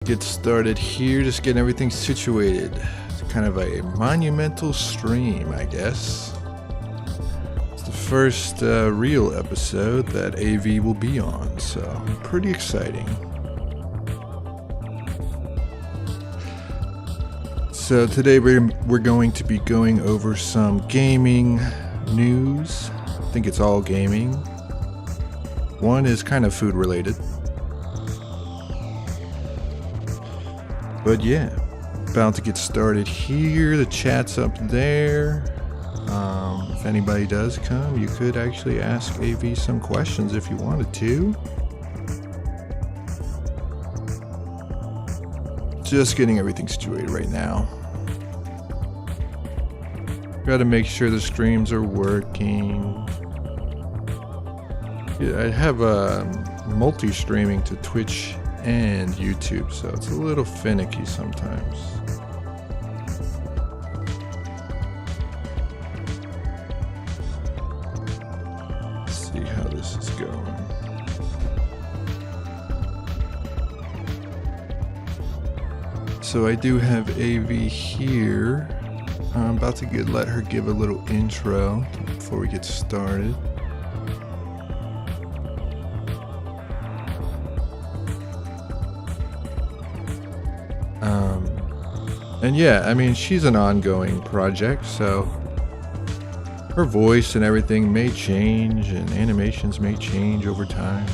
get started here, just getting everything situated. It's kind of a monumental stream, I guess. It's the first real episode that Ayvee will be on, so pretty exciting. So today we're going to be going over some gaming news. I think it's all gaming. One is kind of food related. But yeah, about to get started here. The chat's up there. If anybody does come, you could actually ask Ayvee some questions if you wanted to. Just getting everything situated right now. Gotta make sure the streams are working. Yeah, I have multi-streaming to Twitch and YouTube, so it's a little finicky sometimes. Let's see how this is going. So I do have Ayvee here. I'm about to let her give a little intro before we get started. And yeah, I mean, she's an ongoing project, so her voice and everything may change and animations may change over time.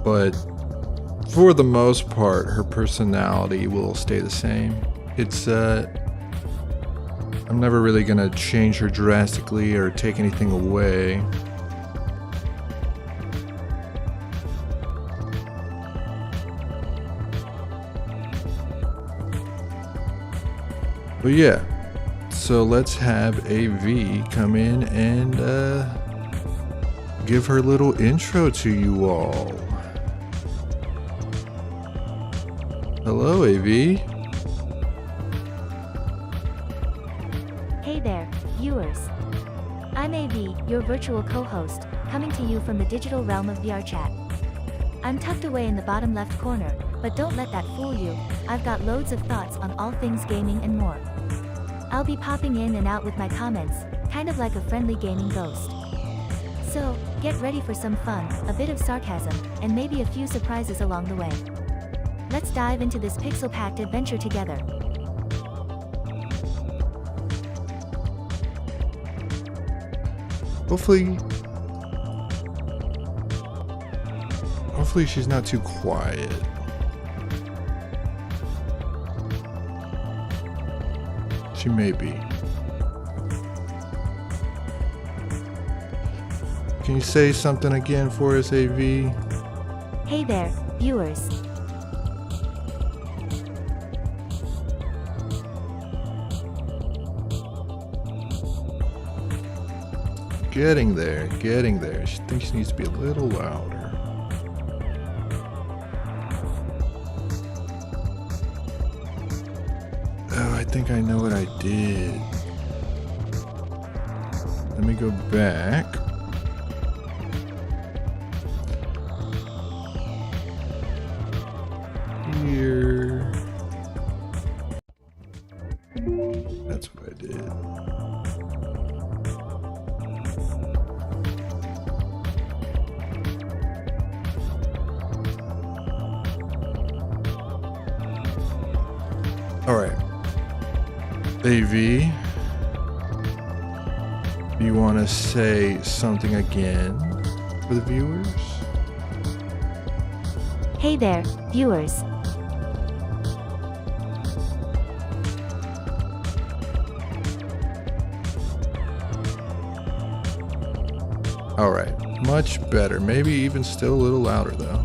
But for the most part, her personality will stay the same. It's I'm never really gonna change her drastically or take anything away. But yeah, so let's have Ayvee come in and give her little intro to you all. Hello, Ayvee. Hey there, viewers. I'm Ayvee, your virtual co-host, coming to you from the digital realm of VR chat. I'm tucked away in the bottom left corner, but don't let that fool you. I've got loads of thoughts on all things gaming and more. I'll be popping in and out with my comments, kind of like a friendly gaming ghost. So, get ready for some fun, a bit of sarcasm, and maybe a few surprises along the way. Let's dive into this pixel-packed adventure together. Hopefully she's not too quiet. She may be. Can you say something again for us, Ayvee? Hey there, viewers. Getting there, getting there. She thinks she needs to be a little louder. Oh, I think I know what I did. Let me go back. Here. That's what I did. All right, Ayvee, do you want to say something again for the viewers? Hey there, viewers. All right, much better. Maybe even still a little louder though.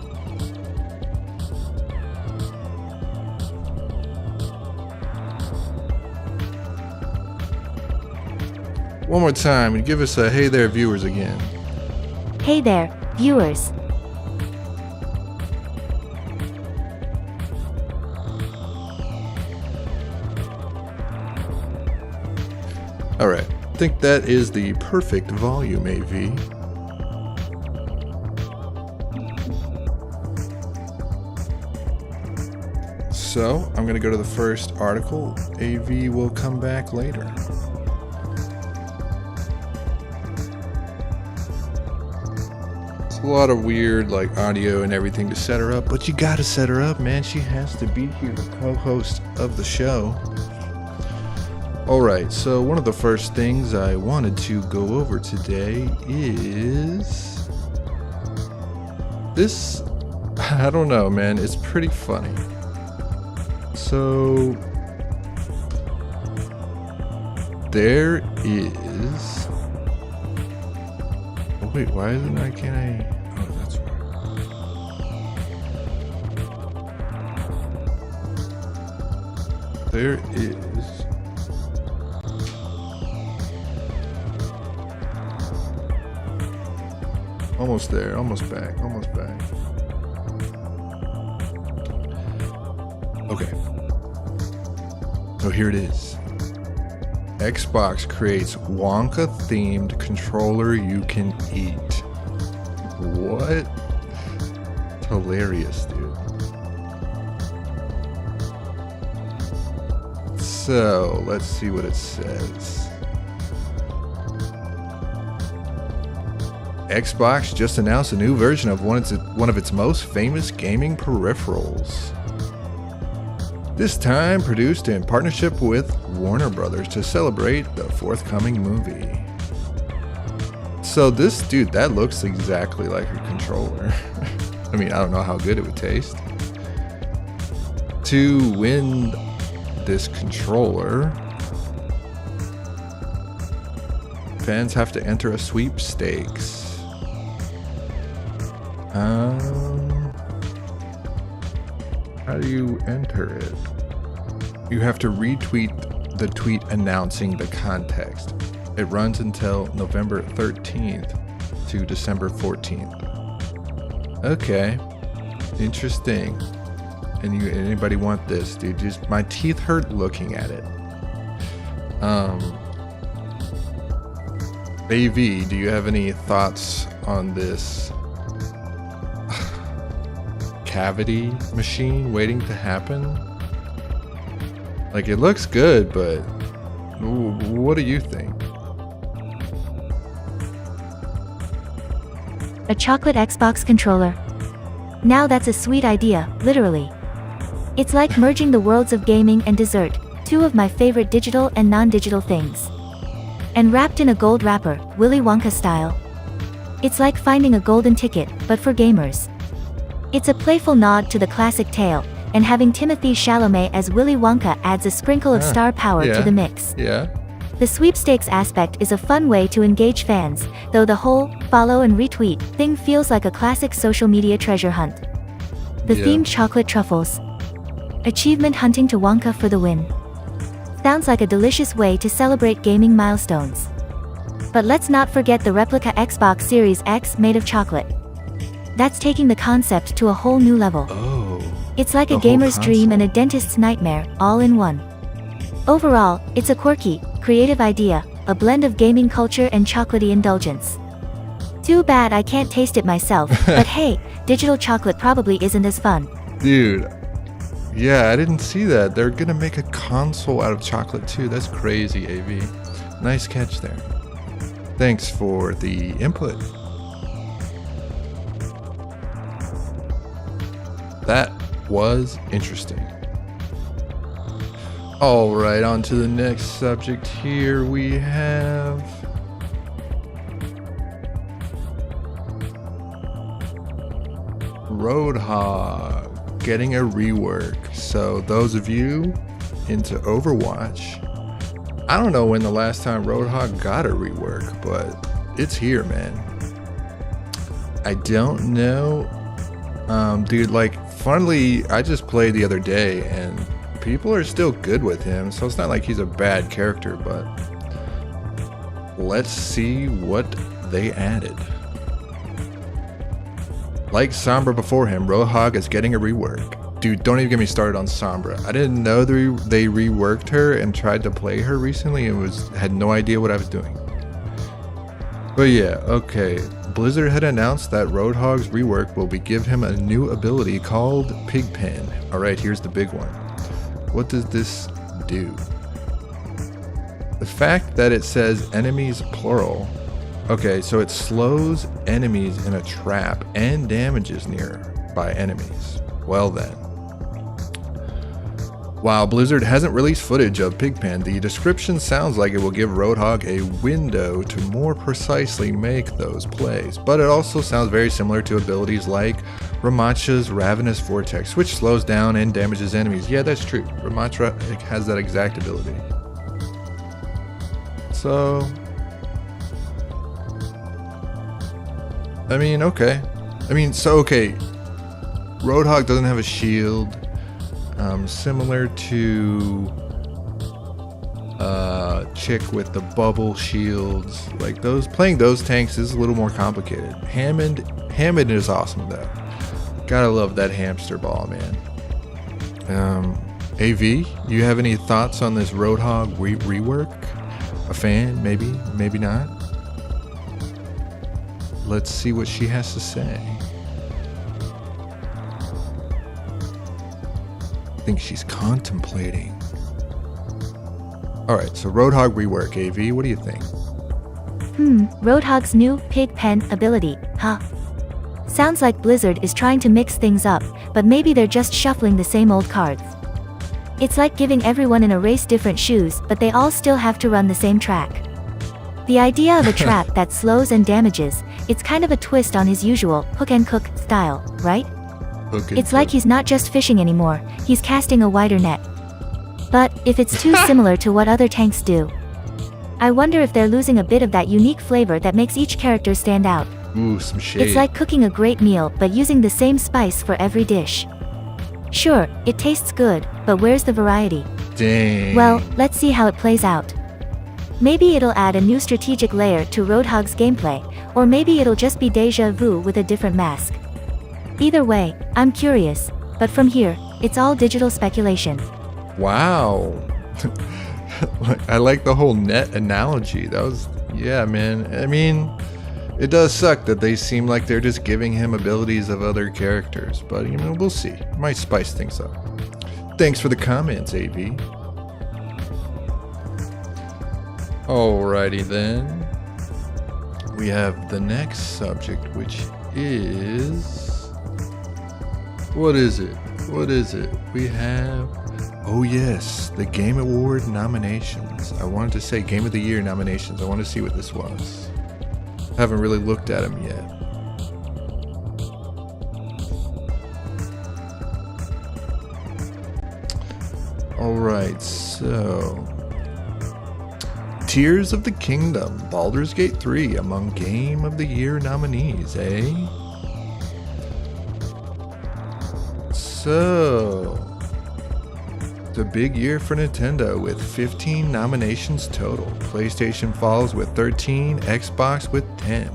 One more time and give us a hey there, viewers again. Hey there, viewers. All right, think that is the perfect volume, Ayvee. So, I'm gonna go to the first article. Ayvee will come back later. It's a lot of weird, like, audio and everything to set her up, but you gotta set her up, man. She has to be here, the co-host of the show. Alright, so one of the first things I wanted to go over today is this. I don't know, man. It's pretty funny. So there is. Oh wait, why isn't I? Can I? Oh, that's right. There is. Almost there. Almost back. Almost back. Okay. So here it is. Xbox creates Wonka-themed controller you can eat. What? It's hilarious, dude. So, let's see what it says. Xbox just announced a new version of one of its most famous gaming peripherals. This time produced in partnership with Warner Brothers to celebrate the forthcoming movie. So this dude, that looks exactly like a controller. I mean, I don't know how good it would taste. To win this controller, fans have to enter a sweepstakes. How do you enter it? You have to retweet the tweet announcing the contest. It runs until November 13th to December 14th. Okay, interesting. And anybody want this, dude? Just my teeth hurt looking at it. Ayvee, do you have any thoughts on this cavity machine waiting to happen? Like, it looks good, but what do you think? A chocolate Xbox controller. Now that's a sweet idea, literally. It's like merging the worlds of gaming and dessert, two of my favorite digital and non-digital things. And wrapped in a gold wrapper, Willy Wonka style. It's like finding a golden ticket, but for gamers. It's a playful nod to the classic tale, and having Timothée Chalamet as Willy Wonka adds a sprinkle of star power to the mix. Yeah. The sweepstakes aspect is a fun way to engage fans, though the whole follow and retweet thing feels like a classic social media treasure hunt. The themed chocolate truffles. Achievement hunting to Wonka for the win. Sounds like a delicious way to celebrate gaming milestones. But let's not forget the replica Xbox Series X made of chocolate. That's taking the concept to a whole new level. Oh. It's like a gamer's dream and a dentist's nightmare, all in one. Overall, it's a quirky, creative idea, a blend of gaming culture and chocolatey indulgence. Too bad I can't taste it myself, but hey, digital chocolate probably isn't as fun. Dude, yeah, I didn't see that. They're gonna make a console out of chocolate too. That's crazy, Ayvee. Nice catch there. Thanks for the input. That was interesting. All right, on to the next subject here. We have Roadhog getting a rework. So those of you into Overwatch, I don't know when the last time Roadhog got a rework, but it's here, man. I don't know. Dude, like, funnily, I just played the other day and people are still good with him, so it's not like he's a bad character, but let's see what they added. Like Sombra before him, Roadhog is getting a rework. dude, don't even get me started on Sombra. I didn't know they reworked her and tried to play her recently and had no idea what I was doing. But yeah, okay. Blizzard had announced that Roadhog's rework will give him a new ability called Pigpen. Alright, here's the big one. What does this do? The fact that it says enemies plural. Okay, so it slows enemies in a trap and damages nearby enemies. Well then. While Blizzard hasn't released footage of Pigpen, the description sounds like it will give Roadhog a window to more precisely make those plays, but it also sounds very similar to abilities like Ramatcha's Ravenous Vortex, which slows down and damages enemies. Yeah, that's true. Ramatcha has that exact ability. So, I mean, okay. Okay. Roadhog doesn't have a shield. Similar to Chick with the bubble shields. Like those, playing those tanks is a little more complicated. Hammond is awesome though. Gotta love that hamster ball, man. Ayvee, you have any thoughts on this Roadhog rework? A fan, maybe not. Let's see what she has to say. I think she's contemplating. Alright, so Roadhog rework. Ayvee, what do you think? Roadhog's new Pigpen ability, huh? Sounds like Blizzard is trying to mix things up, but maybe they're just shuffling the same old cards. It's like giving everyone in a race different shoes, but they all still have to run the same track. The idea of a trap that slows and damages, it's kind of a twist on his usual hook and cook style, right? It's like he's not just fishing anymore, he's casting a wider net. But if it's too similar to what other tanks do, I wonder if they're losing a bit of that unique flavor that makes each character stand out. Ooh, some shade. It's like cooking a great meal but using the same spice for every dish. Sure, it tastes good, but where's the variety? Dang. Well, let's see how it plays out. Maybe it'll add a new strategic layer to Roadhog's gameplay, or maybe it'll just be deja vu with a different mask. Either way, I'm curious, but from here, it's all digital speculation. Wow. I like the whole net analogy. That was, yeah, man. I mean, it does suck that they seem like they're just giving him abilities of other characters, but you know, we'll see. Might spice things up. Thanks for the comments, Ayvee. Alrighty then. We have the next subject, which is... What is it? We have... Oh yes, the Game Award nominations. I wanted to say Game of the Year nominations. I want to see what this was. Haven't really looked at them yet. Alright, so... Tears of the Kingdom, Baldur's Gate 3 among Game of the Year nominees, eh? So, it's a big year for Nintendo with 15 nominations total. PlayStation follows with 13, Xbox with 10,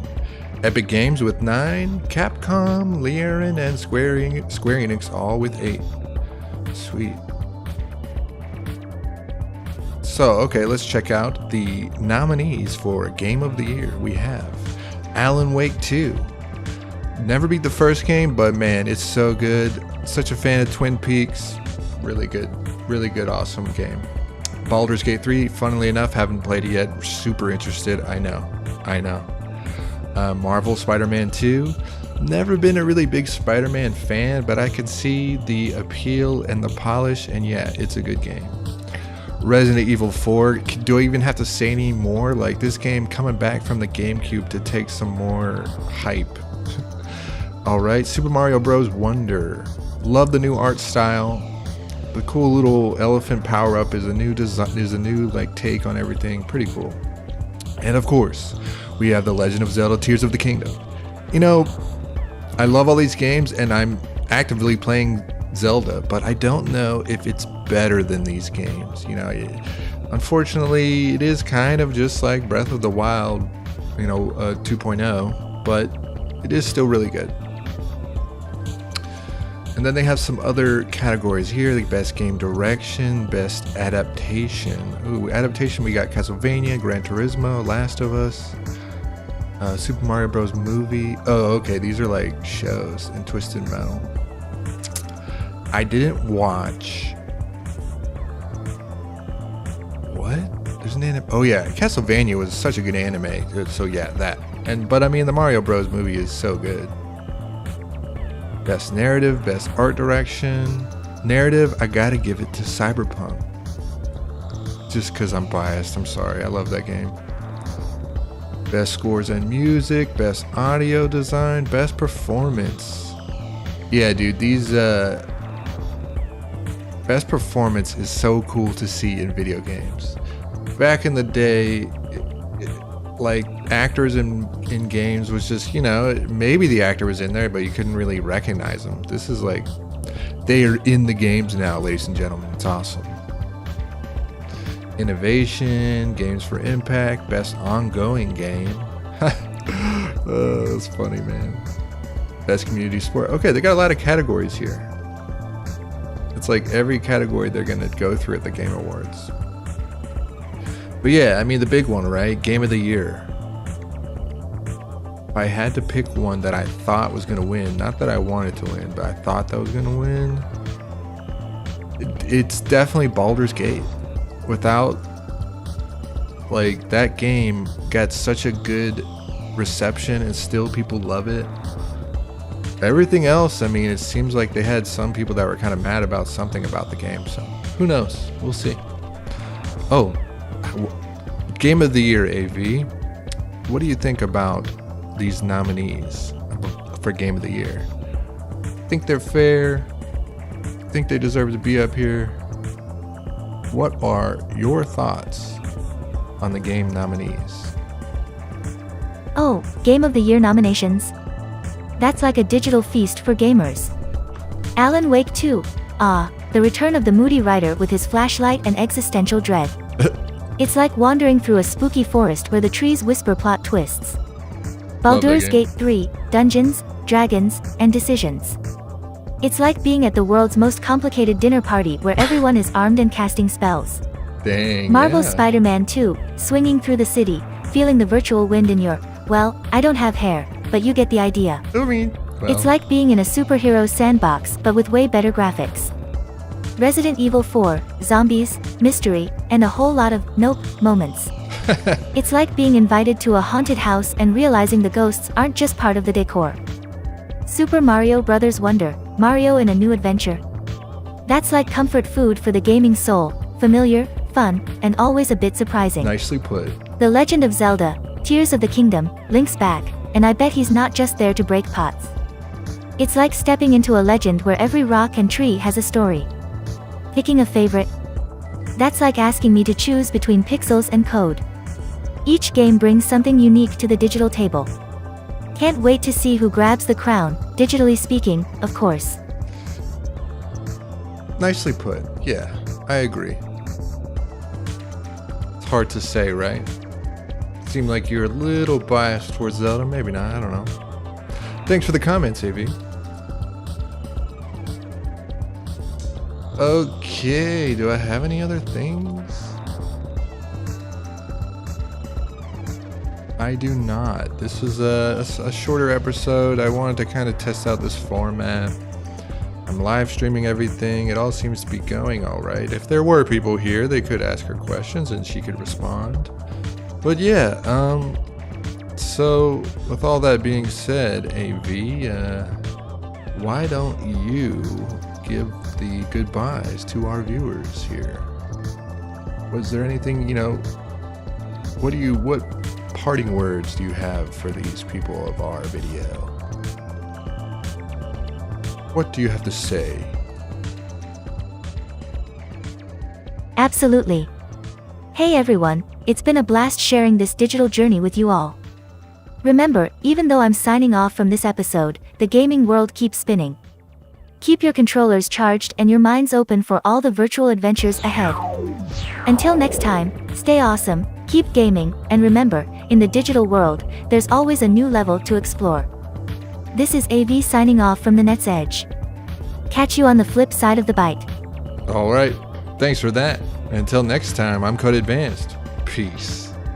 Epic Games with 9, Capcom, Larian, and Square Enix all with 8. Sweet. So, okay, let's check out the nominees for Game of the Year. We have Alan Wake 2. Never beat the first game, but man, it's so good. Such a fan of Twin Peaks. Really good, awesome game. Baldur's Gate 3, funnily enough, haven't played it yet. Super interested, I know. Marvel Spider-Man 2. Never been a really big Spider-Man fan, but I can see the appeal and the polish, and yeah, it's a good game. Resident Evil 4, do I even have to say any more? Like, this game coming back from the GameCube to take some more hype. Alright, Super Mario Bros. Wonder. Love the new art style. The cool little elephant power-up is a new design, is a new like take on everything. Pretty cool. And of course, we have The Legend of Zelda Tears of the Kingdom. You know, I love all these games and I'm actively playing Zelda, but I don't know if it's better than these games. You know, unfortunately, it is kind of just like Breath of the Wild, you know, 2.0, but it is still really good. And And then they have some other categories here, like best game direction, best adaptation. Ooh, adaptation, we got Castlevania, Gran Turismo, Last of Us, Super Mario Bros. Movie. Oh, okay, these are like shows, and Twisted Metal. I didn't watch... What? There's an anime... Oh yeah, Castlevania was such a good anime, so yeah, that. But I mean, the Mario Bros. Movie is so good. Best narrative, best art direction. Narrative, I gotta give it to Cyberpunk. Just because I'm biased, I'm sorry. I love that game. Best scores and music, best audio design, best performance. Yeah, dude, these best performance is so cool to see in video games. Back in the day, like actors in games was just, you know, maybe the actor was in there, but you couldn't really recognize them. This is like, they are in the games now, ladies and gentlemen. It's awesome. Innovation, games for impact, best ongoing game. Oh, that's funny, man. Best community sport. Okay, they got a lot of categories here. It's like every category they're gonna go through at the Game Awards. But yeah, I mean, the big one, right? Game of the Year. If I had to pick one that I thought was going to win, not that I wanted to win, but I thought that was going to win, it's definitely Baldur's Gate. Without, like, that game got such a good reception and still people love it. Everything else, I mean, it seems like they had some people that were kind of mad about something about the game, so who knows? We'll see. Oh. Game of the Year, Ayvee. What do you think about these nominees for Game of the Year? Think they're fair? Think they deserve to be up here? What are your thoughts on the game nominees? Oh, Game of the Year nominations. That's like a digital feast for gamers. Alan Wake 2. The return of the moody writer with his flashlight and existential dread. It's like wandering through a spooky forest where the trees whisper plot twists. Baldur's Gate 3, Dungeons, Dragons, and Decisions. It's like being at the world's most complicated dinner party where everyone is armed and casting spells. Dang, Marvel's yeah. Spider-Man 2, swinging through the city, feeling the virtual wind in your... Well, I don't have hair, but you get the idea. I mean, well. It's like being in a superhero sandbox, but with way better graphics. Resident Evil 4, zombies, mystery, and a whole lot of nope moments. It's like being invited to a haunted house and realizing the ghosts aren't just part of the decor. Super Mario Bros. Wonder, Mario in a new adventure. That's like comfort food for the gaming soul, familiar, fun, and always a bit surprising. Nicely put. The Legend of Zelda, Tears of the Kingdom, Link's back, and I bet he's not just there to break pots. It's like stepping into a legend where every rock and tree has a story. Picking a favorite? That's like asking me to choose between pixels and code. Each game brings something unique to the digital table. Can't wait to see who grabs the crown, digitally speaking, of course. Nicely put. Yeah, I agree. It's hard to say, right? Seemed like you're a little biased towards Zelda. Maybe not, I don't know. Thanks for the comments, Ayvee. Okay, do I have any other things? I do not. This was a shorter episode. I wanted to kind of test out this format. I'm live streaming everything. It all seems to be going all right. If there were people here, they could ask her questions and she could respond. But yeah, so with all that being said, Ayvee, why don't you give the goodbyes to our viewers here? Was there anything, you know, what parting words do you have for these people of our video? What do you have to say? Absolutely. Hey everyone, it's been a blast sharing this digital journey with you all. Remember, even though I'm signing off from this episode, the gaming world keeps spinning. Keep your controllers charged and your minds open for all the virtual adventures ahead. Until next time, stay awesome, keep gaming, and remember, in the digital world, there's always a new level to explore. This is Ayvee signing off from the net's edge. Catch you on the flip side of the bite. Alright, thanks for that. Until next time, I'm Codeadvanced. Peace.